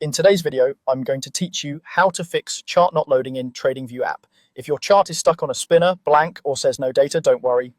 In today's video, I'm going to teach you how to fix chart not loading in Tradingview app. If your chart is stuck on a spinner, blank, or says no data, don't worry.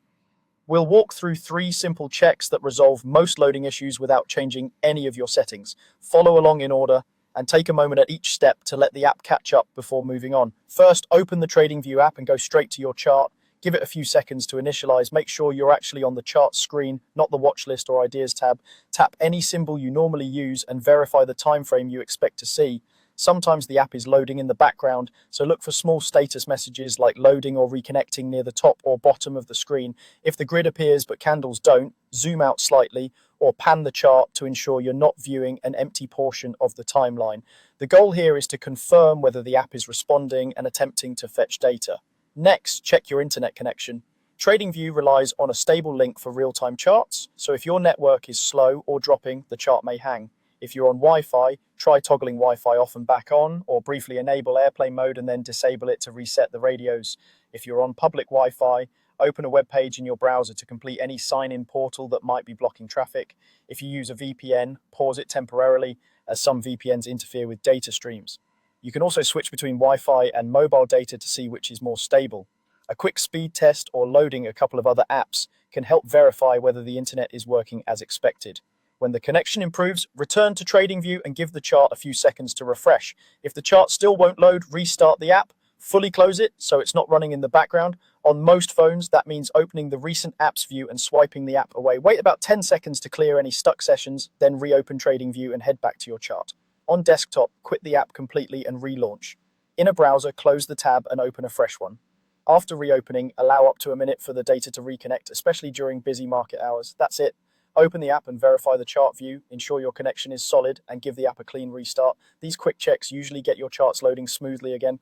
We'll walk through 3 simple checks that resolve most loading issues without changing any of your settings. Follow along in order and take a moment at each step to let the app catch up before moving on. First, open the Tradingview app and go straight to your chart. Give it a few seconds to initialize. Make sure you're actually on the chart screen, not the watch list or ideas tab. Tap any symbol you normally use and verify the time frame you expect to see. Sometimes the app is loading in the background, so look for small status messages like loading or reconnecting near the top or bottom of the screen. If the grid appears but candles don't, zoom out slightly or pan the chart to ensure you're not viewing an empty portion of the timeline. The goal here is to confirm whether the app is responding and attempting to fetch data. Next, check your internet connection. Tradingview relies on a stable link for real-time charts, so if your network is slow or dropping, the chart may hang. If you're on Wi-Fi, try toggling Wi-Fi off and back on, or briefly enable airplane mode and then disable it to reset the radios. If you're on public Wi-Fi, open a web page in your browser to complete any sign-in portal that might be blocking traffic. If you use a VPN, pause it temporarily, as some VPNs interfere with data streams. You can also switch between Wi-Fi and mobile data to see which is more stable. A quick speed test or loading a couple of other apps can help verify whether the internet is working as expected. When the connection improves, return to Tradingview and give the chart a few seconds to refresh. If the chart still won't load, restart the app, fully close it so it's not running in the background. On most phones, that means opening the recent apps view and swiping the app away. Wait about 10 seconds to clear any stuck sessions, then reopen Tradingview and head back to your chart. On desktop, quit the app completely and relaunch. In a browser, close the tab and open a fresh one. After reopening, allow up to a minute for the data to reconnect, especially during busy market hours. That's it. Open the app and verify the chart view, ensure your connection is solid, and give the app a clean restart. These quick checks usually get your charts loading smoothly again.